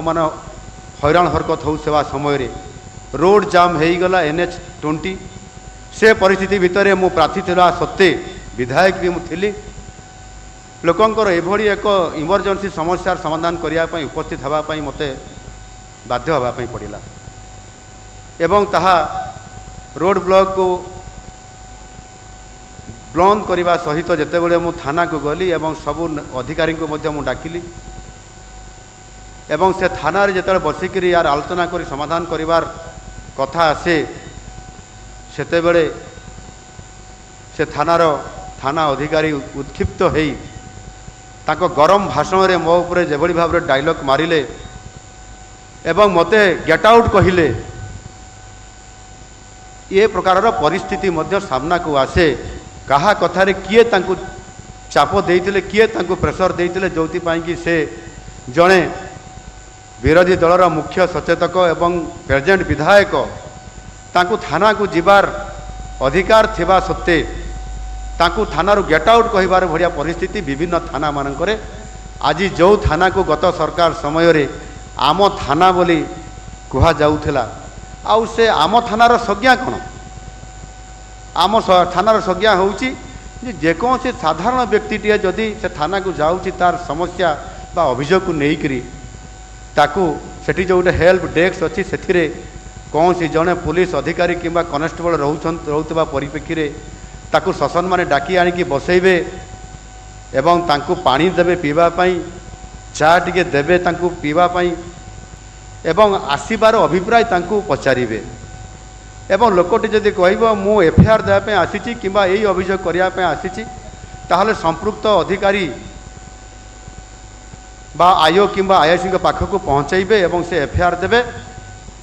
मान हैरान हरकत हो सेवा समय रोड जाम हो गला NH20 से परिस्थिति भितर मु प्रार्थी थिला सत्ते विधायक भी मुझे लोकंकर एभली एक इमरजेंसी समस्यार समाधान करने उपस्थित होगापाई मत बाध्य होगापाई पड़ा एवं ताहा रोड ब्लॉक को बंद करने सहित जितेबले मु थाना को गली एवं सबू अधिकारी को मु डाकिली एवं से थाना जिते बसिक यार आलोचना कर समाधान करिवार कथा आसे सेतेबेले से थाना अधिकारी उत्क्षिप्त होई ताको गरम भाषण रे मो उपरे जेभली भाव रे डायलॉग मारिले एवं मते गेट आउट कहिले ये प्रकार परिस्थिति मध्य सामना को आसे कहा कथारे किए तांकु चाप देइतिले किए तांकु प्रेशर देइतिले जोति पाई कि से जणे विरोधी दलर मुख्य सचेतक एवं प्रेजेंट विधायक तांकु थाना को जिबार अधिकार थिबा सत्ते तांकु थानारू गेट आउट कहिबार भड़िया परिस्थिति विभिन्न थाना मानकरे आज जो थाना को गत सरकार समय रे आम थाना बोली कुहा जाउथला आउ से आम थानार संज्ञा कौन आम थानार संज्ञा होउची जेकोसी साधारण व्यक्तिटे जदि से थाना को जाउची तार समस्या बा अभियोग को नेइकरी ताकू सेठी जो गोटे हेल्प डेस्क अच्छी से कौन सी जड़े पुलिस अधिकारी किंबा कनेस्टेबल रोचुवा परिप्रेक्षी ताकू शासन माने डाकी आनिकी बसैबे एवं तांकू पानी देबे पीवाई चा टिके देबे तांकू पीवाई एवं आसबार अभिप्राय तांकू पचारे एवं लोकटी जदि कह मु एफआईआर देवाई आसी किंबा यही अभियोग करने आसी ताहले संपृक्त अधिकारी बा आयो किंबा आईआईसी पाखक पहुँचैबे एवं से एफआईआर देबे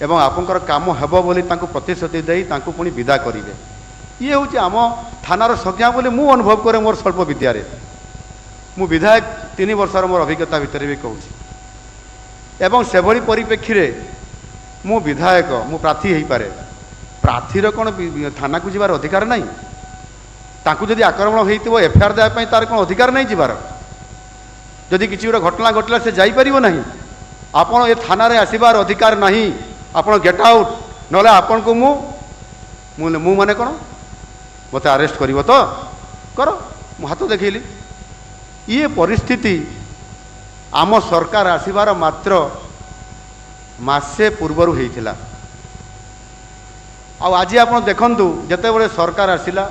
एवं आपनकर काम हेबो बोली तांकू प्रतिश्रुति देई तांकू पुणी विदा करिवे ये हूँ आम थानार संज्ञा बोली मु अनुभव करे मोर स्वल्प विद्यारे मु विधायक 3 वर्षर मोर अभिज्ञता भितर भी कहूँ एवं से भली परिप्रेक्षी मु विधायक मु प्रार्थी हो पारे प्रार्थीर कौन थाना को जीवार अधिकार नहीं तांकू जदि आक्रमण होइतिबो एफआईआर देवाई तार कौन अधिकार नहीं जीवार जदि किसी गोटे घटना घटला से जापर ना आपड़ ये थाना रे आसबार अधिकार नहीं आपड़ गेट आउट ना आपण को मु माने कौन मत अरेस्ट कर तो कर मु हाथ देखली ये परिस्थिति आम सरकार आसबार मात्र मासे पूर्वर होइथिला आज आप देखु जितेबले सरकार आसिला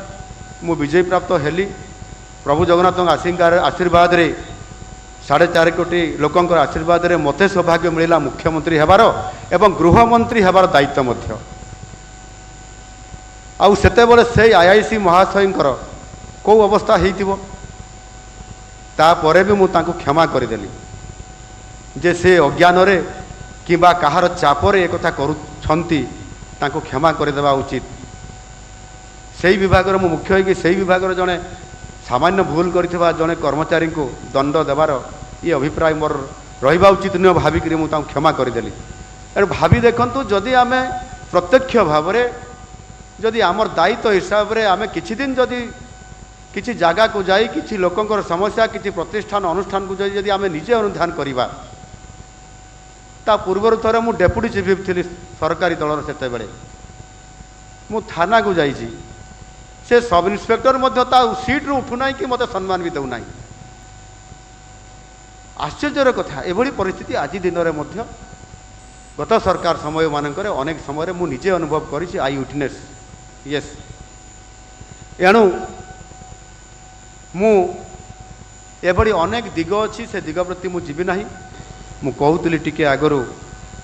मु विजय प्राप्त हेली प्रभु जगन्नाथ आशीर्वाद रे 4.5 कोटी लोकंकर आशीर्वाद रे मते सौभाग्य मिला मुख्यमंत्री हेबार एवं गृहमंत्री हेबार दायित्व मध्य आउ सेतेबले से आईआईसी महाशयंकर कौ अवस्था हेइतिबो तापरे भी मु तांको क्षमा करदेली जे से अज्ञान रे किंबा कहार चापरे एक कथा करूछंती तांको क्षमा करदेवा उचित सेही विभाग मु मुख्य होइकि सेही विभाग जड़े सामान्य भूल करथिबा जड़े कर्मचारी को दंड देवार ये अभिप्राय मोर रहिबा उचित नुह भाविक मुझे क्षमा करदेली एणु भावी देखंतु जदि आमे प्रत्यक्ष भाव में जदि आमर दायित्व हिसाब से आमे किछि दिन जदि किछि जागा को जाई किछि लोकंकर समस्या किछि प्रतिष्ठान अनुष्ठान को जदि आमे निजे अनुधान करिबा ता पूर्वर थरे मु डेप्यूटी चीफ व्हिप थिली सरकारी दलर सेते बेले मु थाना को जाइछि से सब इन्स्पेक्टर मध्य ता सीट रू उठुना कि मते सम्मान भी देउना आश्चर्यर कथा एभली परिस्थिति आज दिन में मध्य गत सरकार समय मानकर अनेक समय मु निजे अनुभव करिछि आई विटनेस यस एणु मु एभली अनेक दिग अच्छी से दिग प्रति मु जीवी नाही मु कहूली टिके आगरू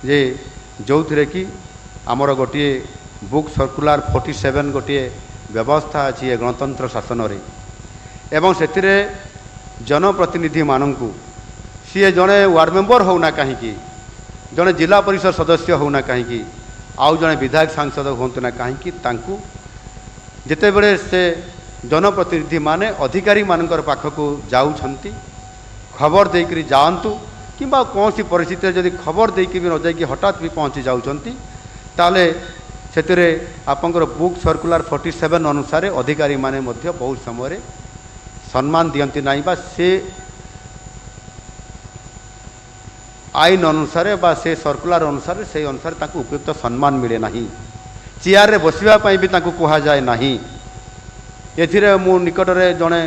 जे जो थे कि आमर गोटे बुक सर्कुलर 47 गोटे व्यवस्था अच्छी गणतंत्र शासन रे एवं से जनप्रतिनिधि मानू सी जड़े वार्ड मेंबर होना कहीं जड़े जिला परिषद सदस्य होना कहीं आउ जड़े विधायक सांसद हूँ ना कहीं जिते बड़े से जनप्रतिनिधि माने अधिकारी मानकर पाखक जाऊँच खबर देकर जातु कि कौन सी परिस्थिति जदि खबर देकी भी न जाकि हठात भी पहुँची जाऊँच ताले से आपंकर बुक सर्कुलर 47 अनुसार अधिकारी माने मध्य बहुत समय सम्मान दियंती नहीं बा से आईन अनुसार बा से सर्कुलर अनुसार से अनुसार ताकू उपयुक्त सम्मान मिले नहीं चेयर रे बसिबा पई भी ताकू कहा जाए नहीं एथिरे मु निकट रे जणे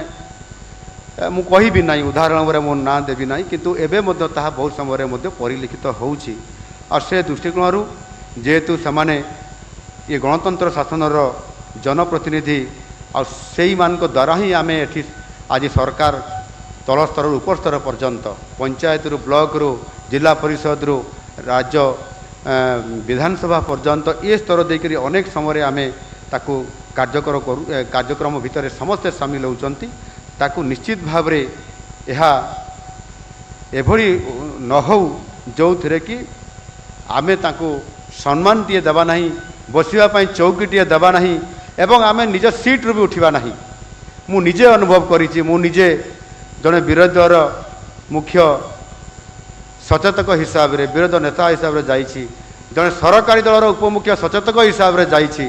मु कहि भी नहीं उदाहरण रे मो ना देबी नहीं किंतु एबे मध्य ताहा बहुत समय रे मध्य परिलिखित होउची और से दृष्टिकोण जेहेतु समाने ये गणतंत्र शासन रो जनप्रतिनिधि और सेई मान को द्वारा ही आमे एठी आज सरकार तल स्तर उपर स्तर पर्यंत पंचायत रु ब्लॉक रु जिला परिषद रु राज्य विधानसभा पर्यंत ये स्तर देकरी अनेक समय आमे ताकू कार्यक्रम भितर समस्ते सामिल होउचंती ताकू निश्चित भाव रे यह एभली न हो जो थे कि आमे ताकू सम्मान टे देवा नहीं बसवा चौकी टे देवा नहीं एवं आमे निज सीट रू भी उठा नहीं मु निजे अनुभव करिछि मु निजे जड़े विरोधी दल मुख्य सचेतक हिसाब रे विरोध नेता हिसाब रे जाइछि जड़े सरकारी दलर उपमुख्य सचेतक हिसाब रे जाइछि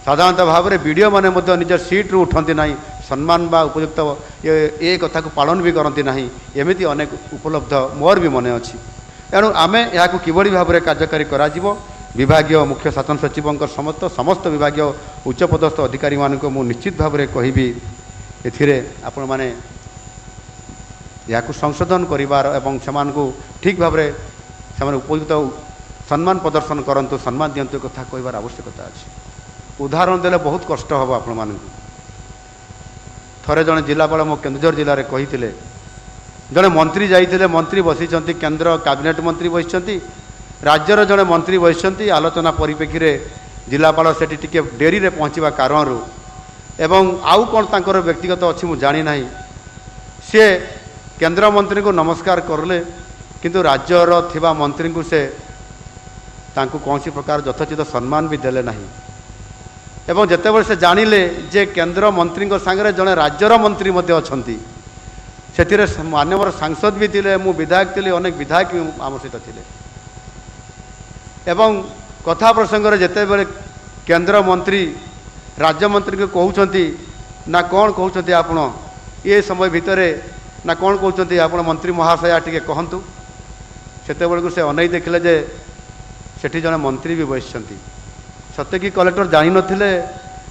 साधारणतः भाव में वीडियो माने मध्य निज सीट रू उठती ना सम्मान बा उपयुक्त ये कथा को पालन भी करती ना एमती अनेक उपलब्ध मोर भी मन अच्छी एणु आमे या किभली भाव में कार्यकारी करा विभागीय मुख्य शासन सचिव समस्त विभागीय उच्चपदस्थ अधिकारी मानक मु निश्चित भाव में कहबी एथिरे आपण माने या संशोधन करिवार एवं सेमानकु ठीक भाव में से उपयुक्त सम्मान प्रदर्शन करंतु सम्मान दियंतु कथा कहबार आवश्यकता अछि उदाहरण देले बहुत कष्ट हम आपण मानकु थरे जने जिलापाल मो केन्दुझर जिले में कही जड़े मंत्री जाइए मंत्री बसी केन्द्र कैबिनेट मंत्री बसी राज्यर जड़े मंत्री बसी आलोचना परिप्रेक्षी में जिलापाल से डेरी रे पहुँचवा कारण एवं आउ कौन तांकर व्यक्तिगत अच्छी मुझे जानी ना सी केन्द्र मंत्री को नमस्कार करले किंतु राज्यर थिबा मंत्री को से तांको कौन प्रकार यथोचित सम्मान भी देले नहीं एवं जितेबाला से जानिले जे केन्द्र मंत्री सांगे जड़े राज्यर मंत्री अच्छी से मानवर सांसद भी थिले मु विधायक थी अनेक विधायक भी आम सहित थिले एवं कथा प्रसंग जितेबाला केन्द्र मंत्री राज्य मंत्री को कहते ना कौन कहते आपण ये समय भितर ना कौन कहते आपण मंत्री महाशया टिके कहतु से से अनै देखिले जे सेठी जड़े मंत्री भी बसि सत्य कि कलेक्टर जानी नथिले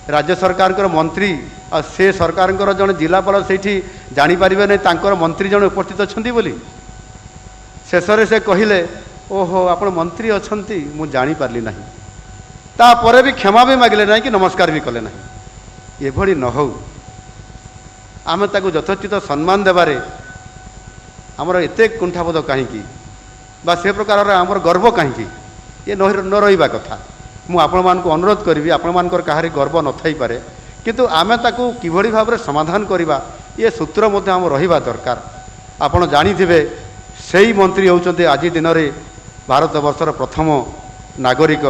राज्य सरकार मंत्री आ से सरकार जड़े जिलापाल से जानीपर नहीं तांकर मंत्री जड़े उपस्थित अच्छा बोली शेष से कहले ओहो आप मंत्री अच्छा मु जानीपारि ना तापर भी क्षमा भी मागिले ना कि नमस्कार भी कले ना ये न हो आम ताकू यथोचित सम्मान देवारे आमर एत कुंठाबोध कहीं से प्रकार आमर गर्व कहीं ये न रहा कथा मु आपण मान को अनुरोध करी आपण मान कहारी गर्व न थई पारे किंतु आमे ताकू किभली भाव समाधान करवा ये सूत्र मध्य आम रहिबा दरकार आपण जानी थिबे सेही मंत्री होउचंते आज दिन रे भारत वर्षर प्रथम नागरिक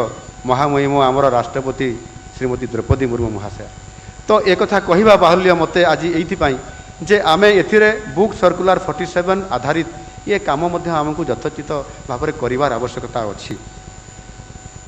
महामहिम आमर राष्ट्रपति श्रीमती द्रौपदी मुर्मू महाशय तो एक कथा कहवा बाहुल्य मते आज एइथिपाई जे आमे एथिरे बुक सर्कुलर 47 आधारित ये काम मध्य आमको यथोचित भाव में करिवार आवश्यकता अछि।